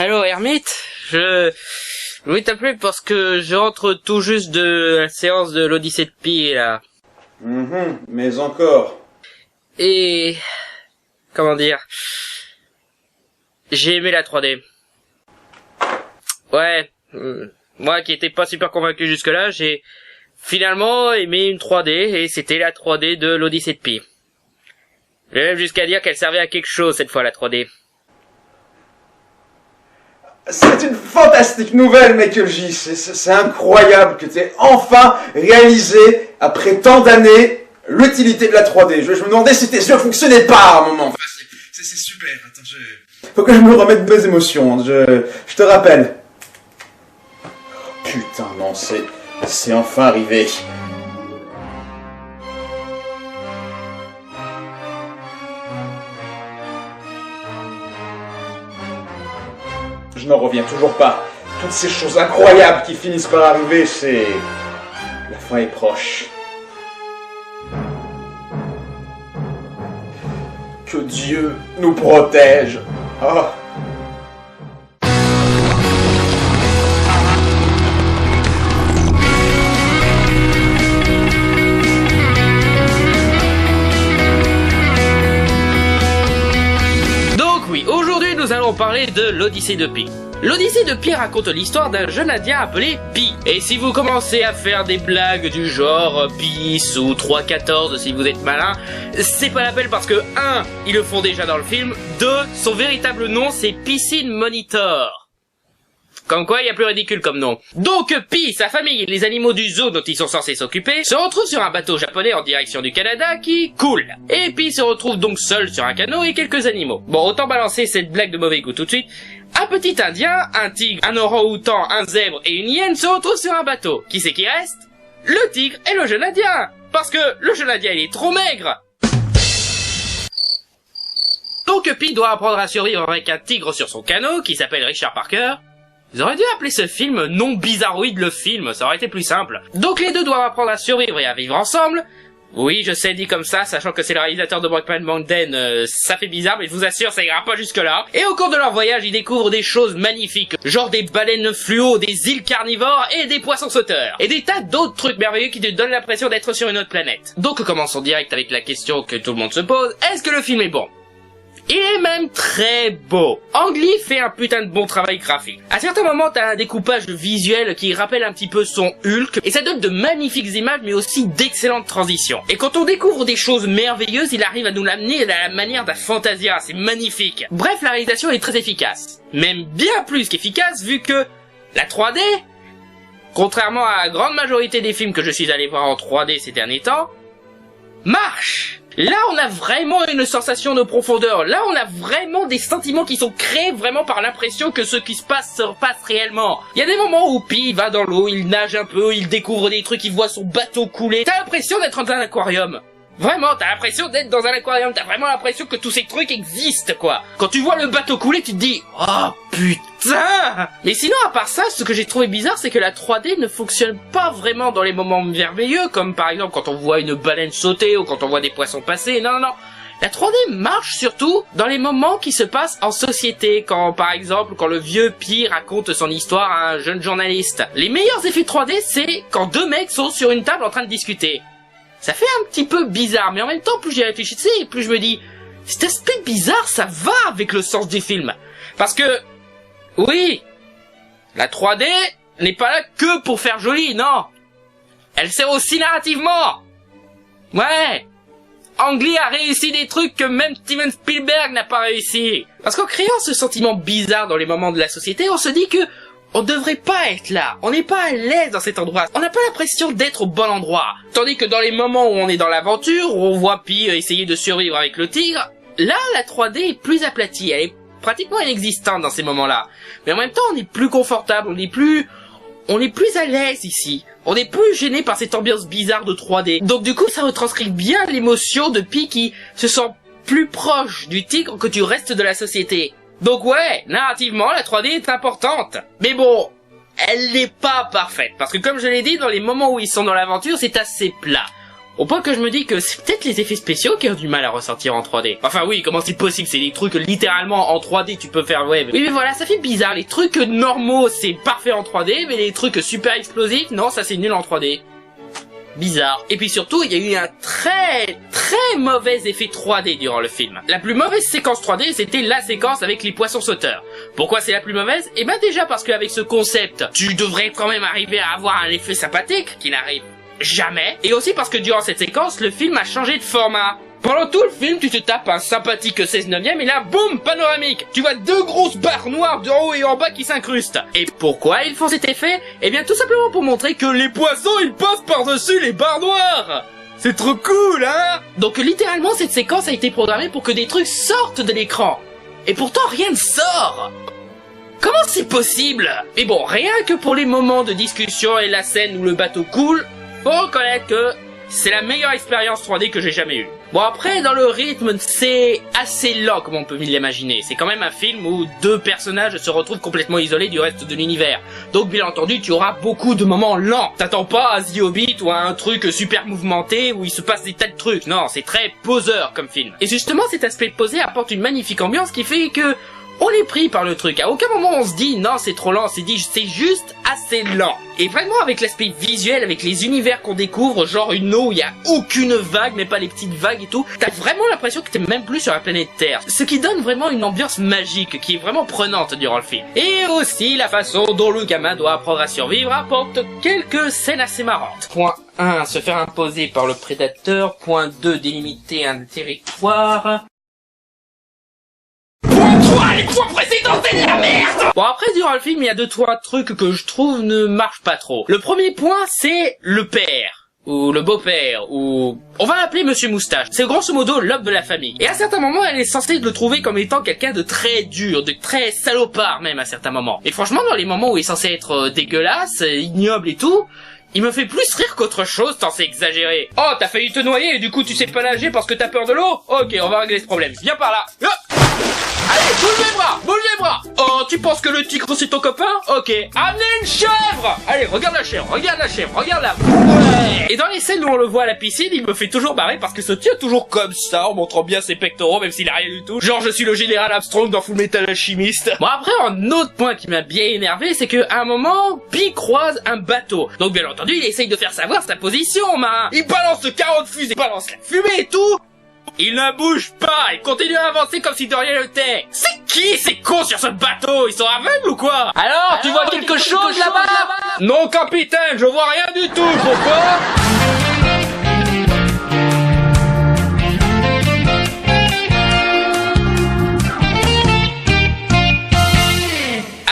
Allô Hermite, je voulais t'appeler parce que je rentre tout juste de la séance de l'Odyssée de Pi, là. Mais encore. Et... comment dire... j'ai aimé la 3D. Ouais, moi qui étais pas super convaincu jusque-là, j'ai finalement aimé une 3D, et c'était la 3D de l'Odyssée de Pi. J'ai même jusqu'à dire qu'elle servait à quelque chose cette fois, la 3D. C'est une fantastique nouvelle, Michael J. C'est incroyable que tu aies enfin réalisé, après tant d'années, l'utilité de la 3D. Je me demandais si tes yeux fonctionnaient pas à un moment. Enfin, c'est super. Attends, faut que je me remette mes émotions. Je te rappelle. Putain, non, c'est enfin arrivé. Je n'en reviens toujours pas. Toutes ces choses incroyables qui finissent par arriver, c'est... la fin est proche. Que Dieu nous protège. Oh. Nous allons parler de l'Odyssée de Pi. L'Odyssée de Pi raconte l'histoire d'un jeune indien appelé Pi. Et si vous commencez à faire des blagues du genre Pis ou 314 si vous êtes malin, c'est pas la peine parce que 1. Ils le font déjà dans le film, 2. Son véritable nom c'est Piscine Monitor. Comme quoi, il y a plus ridicule comme nom. Donc, Pi, sa famille et les animaux du zoo dont ils sont censés s'occuper se retrouvent sur un bateau japonais en direction du Canada qui coule. Et Pi se retrouve donc seul sur un canot et quelques animaux. Bon, autant balancer cette blague de mauvais goût tout de suite. Un petit indien, un tigre, un orang-outan, un zèbre et une hyène se retrouvent sur un bateau. Qui c'est qui reste? Le tigre et le jeune indien. Parce que le jeune indien, il est trop maigre. Donc, Pi doit apprendre à survivre avec un tigre sur son canot qui s'appelle Richard Parker. Ils auraient dû appeler ce film Non Bizarroïde le film, ça aurait été plus simple. Donc les deux doivent apprendre à survivre et à vivre ensemble. Oui, je sais, dit comme ça, sachant que c'est le réalisateur de Brokeback Mountain, ça fait bizarre, mais je vous assure, ça ira pas jusque-là. Et au cours de leur voyage, ils découvrent des choses magnifiques, genre des baleines fluo, des îles carnivores et des poissons sauteurs. Et des tas d'autres trucs merveilleux qui te donnent l'impression d'être sur une autre planète. Donc commençons direct avec la question que tout le monde se pose, est-ce que le film est bon ? Il est même très beau. Ang Lee fait un putain de bon travail graphique. À certains moments, t'as un découpage visuel qui rappelle un petit peu son Hulk, et ça donne de magnifiques images, mais aussi d'excellentes transitions. Et quand on découvre des choses merveilleuses, il arrive à nous l'amener à la manière d'un Fantasia, c'est magnifique. Bref, la réalisation est très efficace. Même bien plus qu'efficace, vu que la 3D, contrairement à la grande majorité des films que je suis allé voir en 3D ces derniers temps, marche. Là, on a vraiment une sensation de profondeur. Là, on a vraiment des sentiments qui sont créés vraiment par l'impression que ce qui se passe réellement. Il y a des moments où Pi va dans l'eau, il nage un peu, il découvre des trucs, il voit son bateau couler. T'as l'impression d'être dans un aquarium. Vraiment, t'as l'impression d'être dans un aquarium. T'as vraiment l'impression que tous ces trucs existent, quoi. Quand tu vois le bateau couler, tu te dis « Oh, putain !» Mais sinon, à part ça, ce que j'ai trouvé bizarre, c'est que la 3D ne fonctionne pas vraiment dans les moments merveilleux, comme par exemple quand on voit une baleine sauter ou quand on voit des poissons passer. Non, non, non. La 3D marche surtout dans les moments qui se passent en société, quand par exemple quand le vieux Pi raconte son histoire à un jeune journaliste. Les meilleurs effets 3D, c'est quand deux mecs sont sur une table en train de discuter. Ça fait un petit peu bizarre, mais en même temps, plus j'y réfléchissais, plus je me dis, cet aspect bizarre, ça va avec le sens du film. Parce que, oui, la 3D n'est pas là que pour faire joli, non. Elle sert aussi narrativement. Ouais. Ang Lee a réussi des trucs que même Steven Spielberg n'a pas réussi. Parce qu'en créant ce sentiment bizarre dans les moments de la société, on se dit que on devrait pas être là, on n'est pas à l'aise dans cet endroit, on n'a pas l'impression d'être au bon endroit. Tandis que dans les moments où on est dans l'aventure, où on voit Pi essayer de survivre avec le tigre, là la 3D est plus aplatie, elle est pratiquement inexistante dans ces moments-là. Mais en même temps on est plus confortable, on est plus à l'aise ici. On est plus gêné par cette ambiance bizarre de 3D. Donc du coup ça retranscrit bien l'émotion de Pi qui se sent plus proche du tigre que du reste de la société. Donc ouais, narrativement, la 3D est importante. Mais bon, elle n'est pas parfaite. Parce que comme je l'ai dit, dans les moments où ils sont dans l'aventure, c'est assez plat. Au point que je me dis que c'est peut-être les effets spéciaux qui ont du mal à ressortir en 3D. Enfin oui, comment c'est possible? C'est des trucs littéralement en 3D tu peux faire web. Oui mais voilà, ça fait bizarre. Les trucs normaux c'est parfait en 3D, mais les trucs super explosifs, non, ça c'est nul en 3D. Bizarre. Et puis surtout, il y a eu un très mauvais effet 3D durant le film. La plus mauvaise séquence 3D, c'était la séquence avec les poissons sauteurs. Pourquoi c'est la plus mauvaise? Eh ben déjà parce qu'avec ce concept, tu devrais quand même arriver à avoir un effet sympathique qui n'arrive jamais. Et aussi parce que durant cette séquence, le film a changé de format. Pendant tout le film, tu te tapes un sympathique 16/9 et là, boum, panoramique. Tu vois deux grosses barres noires de haut et en bas qui s'incrustent. Et pourquoi ils font cet effet? Eh bien, tout simplement pour montrer que les poissons, ils passent par-dessus les barres noires. C'est trop cool, hein? Donc, littéralement, cette séquence a été programmée pour que des trucs sortent de l'écran. Et pourtant, rien ne sort. Comment c'est possible? Mais bon, rien que pour les moments de discussion et la scène où le bateau coule, faut reconnaître que c'est la meilleure expérience 3D que j'ai jamais eue. Bon après, dans le rythme, c'est assez lent comme on peut l'imaginer. C'est quand même un film où deux personnages se retrouvent complètement isolés du reste de l'univers. Donc bien entendu, tu auras beaucoup de moments lents. T'attends pas à The Hobbit ou à un truc super mouvementé où il se passe des tas de trucs. Non, c'est très poseur comme film. Et justement, cet aspect posé apporte une magnifique ambiance qui fait que on est pris par le truc. À aucun moment on se dit non c'est trop lent, c'est juste assez lent. Et vraiment avec l'aspect visuel, avec les univers qu'on découvre, genre une eau où il y a aucune vague, mais pas les petites vagues et tout, t'as vraiment l'impression que t'es même plus sur la planète Terre. Ce qui donne vraiment une ambiance magique, qui est vraiment prenante durant le film. Et aussi la façon dont le gamin doit apprendre à survivre apporte quelques scènes assez marrantes. Point 1, se faire imposer par le prédateur. Point 2, délimiter un territoire. Les points précédents, c'est de la merde! Bon, après, durant le film, il y a 2-3 trucs que je trouve ne marchent pas trop. Le premier point, c'est le père. Ou le beau-père, ou... on va l'appeler Monsieur Moustache. C'est grosso modo l'homme de la famille. Et à certains moments, elle est censée le trouver comme étant quelqu'un de très dur, de très salopard même à certains moments. Et franchement, dans les moments où il est censé être dégueulasse, ignoble et tout... il me fait plus rire qu'autre chose tant c'est exagéré. Oh, t'as failli te noyer et du coup tu sais pas nager parce que t'as peur de l'eau? Ok, on va régler ce problème. Viens par là. Allez, bouge les bras, bouge les bras. Oh, tu penses que le tigre c'est ton copain? Ok, amenez une chèvre. Allez, regarde la chèvre, regarde la... Ouais. Et dans les scènes où on le voit à la piscine, il me fait toujours marrer parce que se tient toujours comme ça, en montrant bien ses pectoraux, même s'il a rien du tout. Genre, je suis le général Armstrong dans Full Metal Alchemist. Bon, après, un autre point qui m'a bien énervé, c'est que à un moment, Pi croise un bateau. Donc, bien entendu, il essaye de faire savoir sa position, marin. Il balance le 40 fusées, il balance la fumée et tout. Il ne bouge pas, il continue à avancer comme si de rien n'était. C'est qui ces cons sur ce bateau? Ils sont aveugles ou quoi? Alors, tu vois quelque chose là-bas? Non, capitaine, je vois rien du tout. Pourquoi?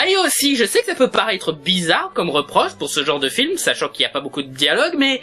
Allez aussi, je sais que ça peut paraître bizarre comme reproche pour ce genre de film, sachant qu'il n'y a pas beaucoup de dialogue, mais...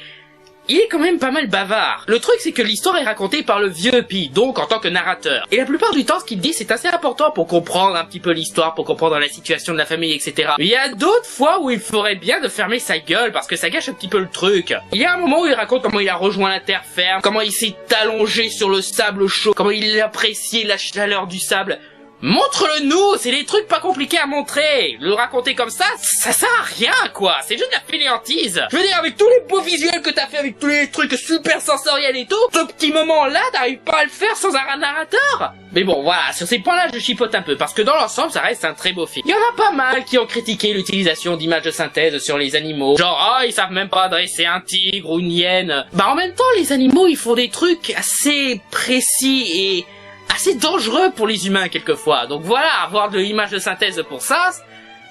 il est quand même pas mal bavard. Le truc, c'est que l'histoire est racontée par le vieux Pi, donc en tant que narrateur. Et la plupart du temps, ce qu'il dit, c'est assez important pour comprendre un petit peu l'histoire, pour comprendre la situation de la famille, etc. Mais il y a d'autres fois où il ferait bien de fermer sa gueule, parce que ça gâche un petit peu le truc. Il y a un moment où il raconte comment il a rejoint la terre ferme, comment il s'est allongé sur le sable chaud, comment il appréciait la chaleur du sable. Montre-le-nous, c'est des trucs pas compliqués à montrer. Le raconter comme ça sert à rien, quoi. C'est juste de la fainéantise. Je veux dire, avec tous les beaux visuels que t'as fait, avec tous les trucs super sensoriels et tout, ce petit moment-là, t'arrives pas à le faire sans un narrateur. Mais bon, voilà, sur ces points-là, je chipote un peu, parce que dans l'ensemble, ça reste un très beau film. Il y en a pas mal qui ont critiqué l'utilisation d'images de synthèse sur les animaux. Genre, ils savent même pas dresser un tigre ou une hyène. Bah, en même temps, les animaux, ils font des trucs assez précis et... assez dangereux pour les humains quelquefois. Donc voilà, avoir de l'image de synthèse pour ça,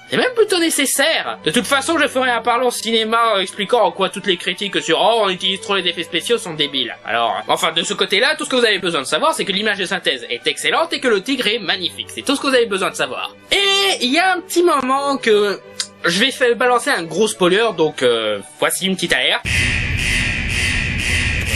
c'est même plutôt nécessaire. De toute façon, je ferai un parlant cinéma expliquant en quoi toutes les critiques sur on utilise trop les effets spéciaux sont débiles. Alors, enfin, de ce côté-là, tout ce que vous avez besoin de savoir, c'est que l'image de synthèse est excellente et que le tigre est magnifique. C'est tout ce que vous avez besoin de savoir. Et il y a un petit moment que je vais balancer un gros spoiler, donc voici une petite alerte.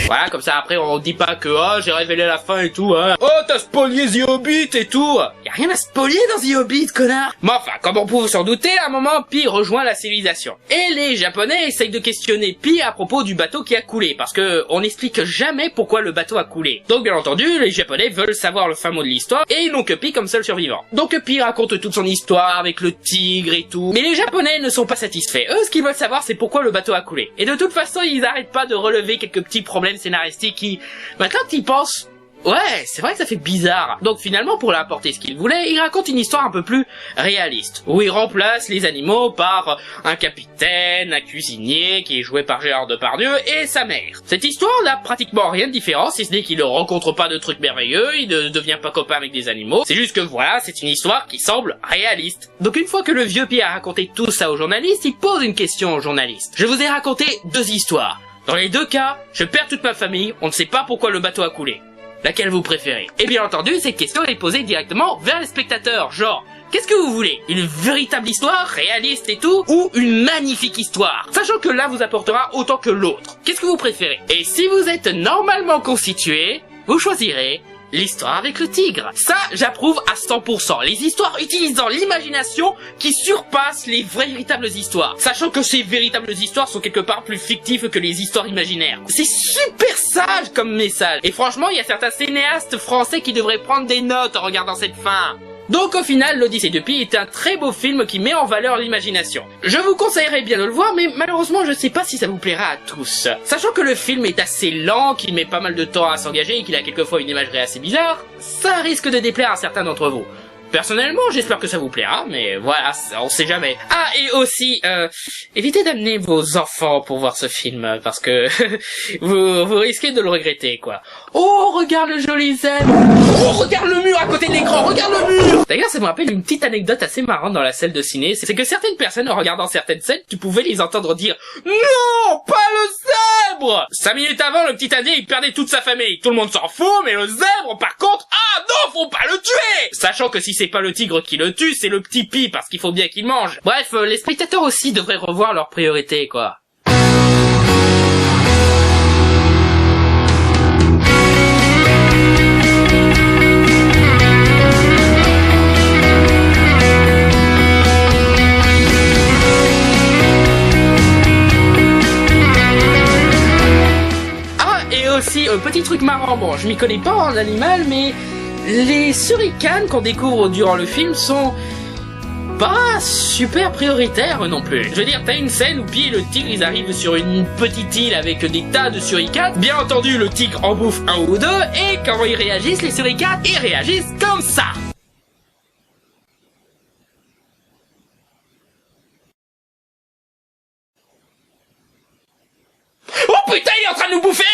Voilà, comme ça après on dit pas que j'ai révélé la fin et tout, hein. Oh, t'as spoilé The Hobbit et tout. Y a rien à spoiler dans The Hobbit, connard. Mais enfin, comme on peut s'en douter, à un moment, Pi rejoint la civilisation. Et les Japonais essayent de questionner Pi à propos du bateau qui a coulé, parce que on n'explique jamais pourquoi le bateau a coulé. Donc bien entendu, les Japonais veulent savoir le fin mot de l'histoire, et ils n'ont que Pi comme seul survivant. Donc Pi raconte toute son histoire avec le tigre et tout. Mais les Japonais ne sont pas satisfaits. Eux, ce qu'ils veulent savoir, c'est pourquoi le bateau a coulé. Et de toute façon, ils n'arrêtent pas de relever quelques petits problèmes scénaristique qui, maintenant que t'y penses, ouais, c'est vrai que ça fait bizarre. Donc finalement, pour l'apporter ce qu'il voulait, il raconte une histoire un peu plus réaliste, où il remplace les animaux par un capitaine, un cuisinier qui est joué par Gérard Depardieu et sa mère. Cette histoire n'a pratiquement rien de différent, si ce n'est qu'il ne rencontre pas de trucs merveilleux, il ne devient pas copain avec des animaux. C'est juste que voilà, c'est une histoire qui semble réaliste. Donc une fois que le vieux Pierre a raconté tout ça aux journalistes, il pose une question aux journalistes. Je vous ai raconté 2 histoires. Dans les 2 cas, je perds toute ma famille, on ne sait pas pourquoi le bateau a coulé. Laquelle vous préférez? Et bien entendu, cette question est posée directement vers les spectateurs, genre, qu'est-ce que vous voulez? Une véritable histoire, réaliste et tout, ou une magnifique histoire? Sachant que l'un vous apportera autant que l'autre. Qu'est-ce que vous préférez? Et si vous êtes normalement constitué, vous choisirez l'histoire avec le tigre. Ça, j'approuve à 100%. Les histoires utilisant l'imagination qui surpassent les véritables histoires. Sachant que ces véritables histoires sont quelque part plus fictives que les histoires imaginaires. C'est super sage comme message. Et franchement, il y a certains cinéastes français qui devraient prendre des notes en regardant cette fin. Donc au final, l'Odyssée de Pi est un très beau film qui met en valeur l'imagination. Je vous conseillerais bien de le voir, mais malheureusement je sais pas si ça vous plaira à tous. Sachant que le film est assez lent, qu'il met pas mal de temps à s'engager et qu'il a quelquefois une imagerie assez bizarre, ça risque de déplaire à certains d'entre vous. Personnellement, j'espère que ça vous plaira, mais voilà, on sait jamais. Ah, et aussi, évitez d'amener vos enfants pour voir ce film, parce que vous risquez de le regretter, quoi. Oh, regarde le joli zèbre. Oh, regarde le mur à côté de l'écran, regarde le mur. D'ailleurs, ça me rappelle une petite anecdote assez marrante dans la salle de ciné, c'est que certaines personnes, en regardant certaines scènes, tu pouvais les entendre dire « Non, pas le zèbre !» 5 minutes avant, le petit indien, il perdait toute sa famille. Tout le monde s'en fout, mais le zèbre, par contre, ah non, faut pas le tuer. Sachant que si c'est pas le tigre qui le tue, c'est le petit Pi, parce qu'il faut bien qu'il mange. Bref, les spectateurs aussi devraient revoir leurs priorités, quoi. Ah, et aussi, petit truc marrant, bon, je m'y connais pas en animal, mais les suricanes qu'on découvre durant le film sont pas super prioritaires non plus. Je veux dire, t'as une scène où Pi et le tigre, ils arrivent sur une petite île avec des tas de suricates. Bien entendu, le tigre en bouffe un ou deux, et quand ils réagissent, les suricates, ils réagissent comme ça. Oh putain, il est en train de nous bouffer!